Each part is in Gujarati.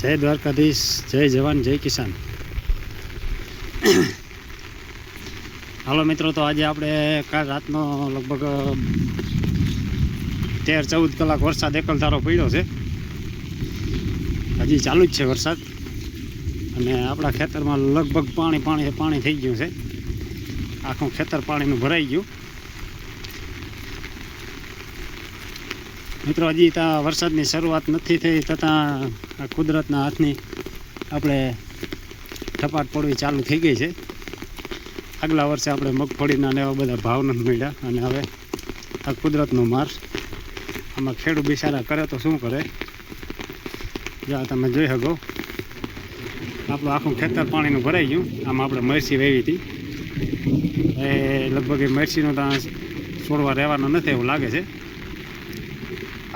જય દ્વારકાધીશ, જય જવાન, જય કિસાન. હાલો મિત્રો, તો આજે આપણે કાલ રાતનો લગભગ 13-14 કલાક વરસાદ એકલધારો પડ્યો છે. હજી ચાલુ જ છે વરસાદ, અને આપણા ખેતરમાં લગભગ પાણી થઈ ગયું છે. આખું ખેતર પાણીનું ભરાઈ ગયું. મિત્રો, હજી ત્યાં વરસાદની શરૂઆત નથી થઈ, છતાં આ કુદરતના હાથની આપણે ઠપાટ પડવી ચાલુ થઈ ગઈ છે. આગલા વર્ષે આપણે મગફળીના ને એવા બધા ભાવ નથી મળ્યા, અને હવે આ કુદરતનો માર. આમાં ખેડૂત બિચારા કરે તો શું કરે. જ્યાં તમે જોઈ શકો, આપણું આખું ખેતર પાણીનું ભરાઈ ગયું. આમાં આપણે મરચી વાવી હતી, એ લગભગ એ મરચીનો ત્યાં છોડવા રહેવાનો નથી એવું લાગે છે.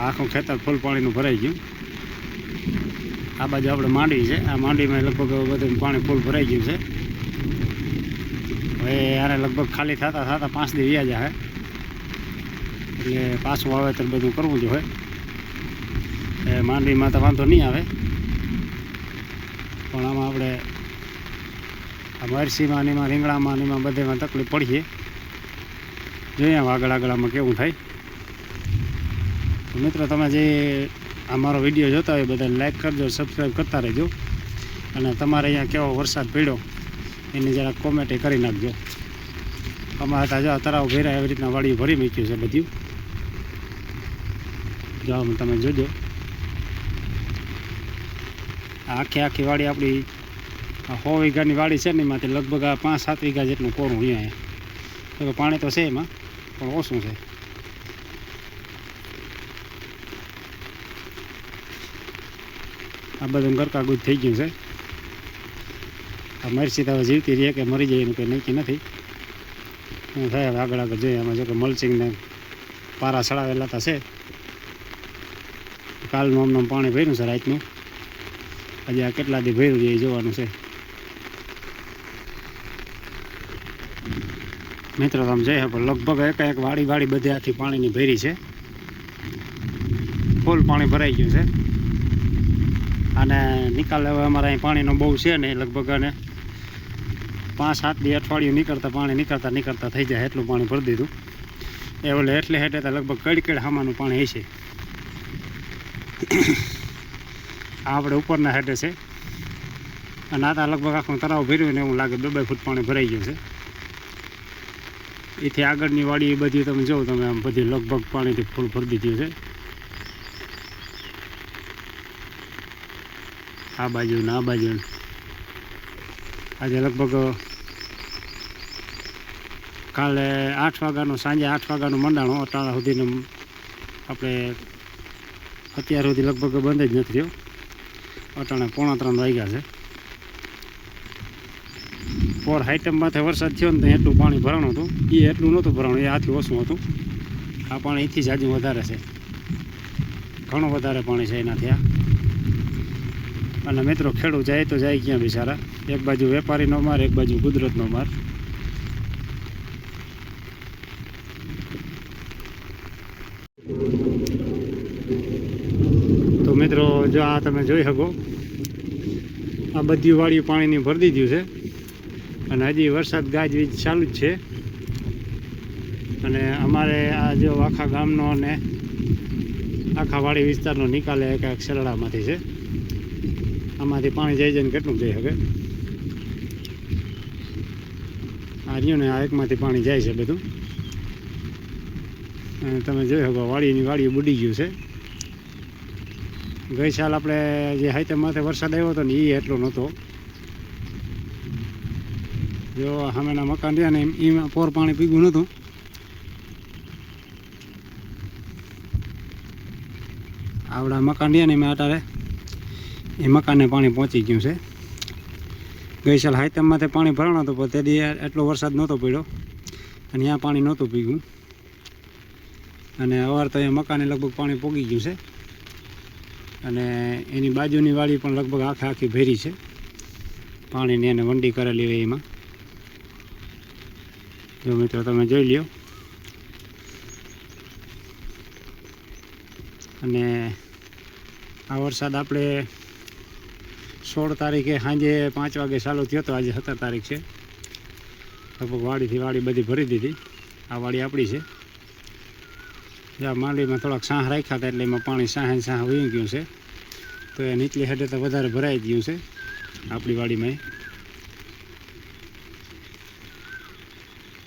આખું ખેતર ફૂલ પાણીનું ભરાઈ ગયું. આ બાજુ આપણે માંડવી છે, આ માંડવીમાં લગભગ બધું પાણી ફૂલ ભરાઈ ગયું છે. હવે યારે લગભગ ખાલી થતા 5 દી વ્યા જાય, એટલે પાછું વાવેતર બધું કરવું જોઈએ. એ માંડવીમાં તો વાંધો નહીં આવે, પણ આમાં આપણે આ મરસીમાં એમાં રીંગણામાં એમાં બધેમાં તકલીફ પડીએ. જોઈએ આગળમાં કેવું થાય. મિત્રો, તમે જે આ મારો વિડીયો જોતા હોય બધા લાઈક કરજો, સબસ્ક્રાઈબ કરતા રહેજો, અને તમારે અહીંયા કેવો વરસાદ પડ્યો એની જરાક કોમેન્ટ કરી નાખજો. અમારે ત્યાં જો તળાવ ભર્યા એવી રીતના વાડીઓ ભરી મૂક્યું છે બધું. જો તમે જોજો, આખી વાડી આપણી 100 વીઘાની વાડી છે ને, એમાંથી લગભગ આ 5-7 વીઘા જેટલું કોરું અહીંયા. પાણી તો છે એમાં, પણ ઓછું છે. આ બધું ગરકાગુજ થઈ ગયું છે. આ મરચી તો હવે જીવતી રહે કે મરી જાય એનું કંઈ નક્કી નથી. શું થાય હવે આગળ જોઈએ. આમાં જો કે મલ્ચિંગને પારા ચડાવેલા હતા છે. કાલનું આમનું પાણી ભર્યું છે રાતનું. હજી આ કેટલા દી ભર્યું છે એ જોવાનું છે. મિત્રો, તમે જઈ શકો, લગભગ એક વાડી બધી આખી પાણીની ભરી છે. ફૂલ પાણી ભરાઈ ગયું છે. અને નિકાલ હવે અમારે અહીં પાણીનો બહુ છે ને, લગભગ અને 5-7 દી અઠવાડિયું નીકળતા થઈ જાય એટલું પાણી ભરી દીધું. એ ઓલે એટલે હેઠે તો લગભગ કડકડ હામાનું પાણી હશે. આ આપણે ઉપરના હેઠે છે, અને આ લગભગ આખું તળાવ ભર્યું ને એવું લાગે. 2-2 ફૂટ પાણી ભરાઈ ગયું છે. એથી આગળની વાડી એ બધી તમે જોવો, તમે આમ બધી લગભગ પાણીથી ફૂલ ભરી દીધું છે. આ બાજુ ને આ બાજુ. આજે લગભગ કાલે 8 વાગ્યાનું, સાંજે 8 વાગ્યાનું મંડાણું. અટાણા સુધીનું આપણે અત્યાર સુધી લગભગ બંધ જ નથી થયો. અટાણે 2:45 વાગ્યા છે. પોર હાઈટમમાંથી વરસાદ થયો ને તો એટલું પાણી ભરાણું હતું. એ એટલું નહોતું ભરાણું, એ આથી ઓછું હતું. આ પાણી અહીંથી જ હજુ વધારે છે, ઘણું વધારે પાણી છે એનાથી આ. અને મિત્રો, ખેડૂત જાય તો જાય ક્યાં બિચારા. એક બાજુ વેપારીનો માર, એક બાજુ કુદરતનો માર. તો મિત્રો, જો આ તમે જોઈ શકો, આ બધી વાડીઓ પાણીની ભરી દીધું છે, અને હજી વરસાદ ગાજવીજ ચાલુ જ છે. અને અમારે આ જો આખા ગામનો અને આખા વાડી વિસ્તારનો નિકાલ એક શેરડામાંથી છે. આમાંથી પાણી જાય ને કેટલું જઈ શકે. આ રહ્યું ને, આ એકમાંથી પાણી જાય છે બધું. અને તમે જોઈ શકો, વાડીઓ બુડી ગયું છે. ગઈ સાલ આપણે જે હાઈતમાથે વરસાદ આવ્યો હતો ને, એ એટલો નહોતો. જો સામેના મકાન રહ્યા ને, એમાં પોર પાણી પીગું નહોતું. આવડા મકાન રહ્યા ને એમાં અટારે એ મકાનને પાણી પહોંચી ગયું છે. ગઈ સાલ હાઈતમમાંથી પાણી ભરાણું હતું, પણ તેથી એટલો વરસાદ નહોતો પડ્યો, અને ત્યાં પાણી નહોતું પીગું. અને અવાર તો અહીંયા મકાને લગભગ પાણી પોગી ગયું છે. અને એની બાજુની વાડી પણ લગભગ આખી ભરી છે પાણીની, એને વંડી કરેલી હોય એમાં. જો મિત્રો, તમે જોઈ લ્યો. અને આ વરસાદ આપણે 16 તારીખે સાંજે 5 વાગે ચાલુ થયો હતો. આજે 17 તારીખ છે. લગભગ વાડીથી વાડી બધી ભરી દીધી. આ વાડી આપણી છે. જ્યાં માંડવીમાં થોડાક સાહ રાખ્યા હતા એટલે એમાં પાણી સાહ વહી ગયું છે. તો એ નીચલી હેઠે તો વધારે ભરાઈ ગયું છે આપણી વાડીમાં.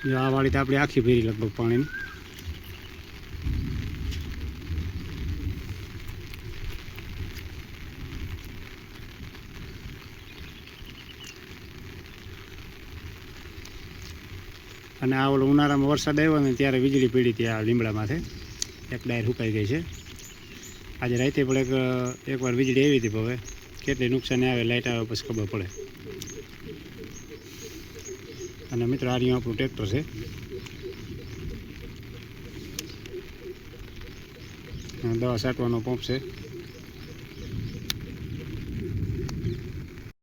જો આ વાડી તો આપણી આખી ભરી લગભગ પાણીની. અને આ ઓલો ઉનાળામાં વરસાદ આવ્યો ને ત્યારે વીજળી પડી હતી આ લીમડામાંથી. એક ડાયર સુકાઈ ગઈ છે. આજે રાતે પણ એકવાર વીજળી આવી હતી. હવે કેટલી નુકસાની આવે લાઇટ આવે પછી ખબર પડે. અને મિત્રો આ રહ્યું આપણું ટ્રેક્ટર છે. દવા છાંટવાનો પંપ છે.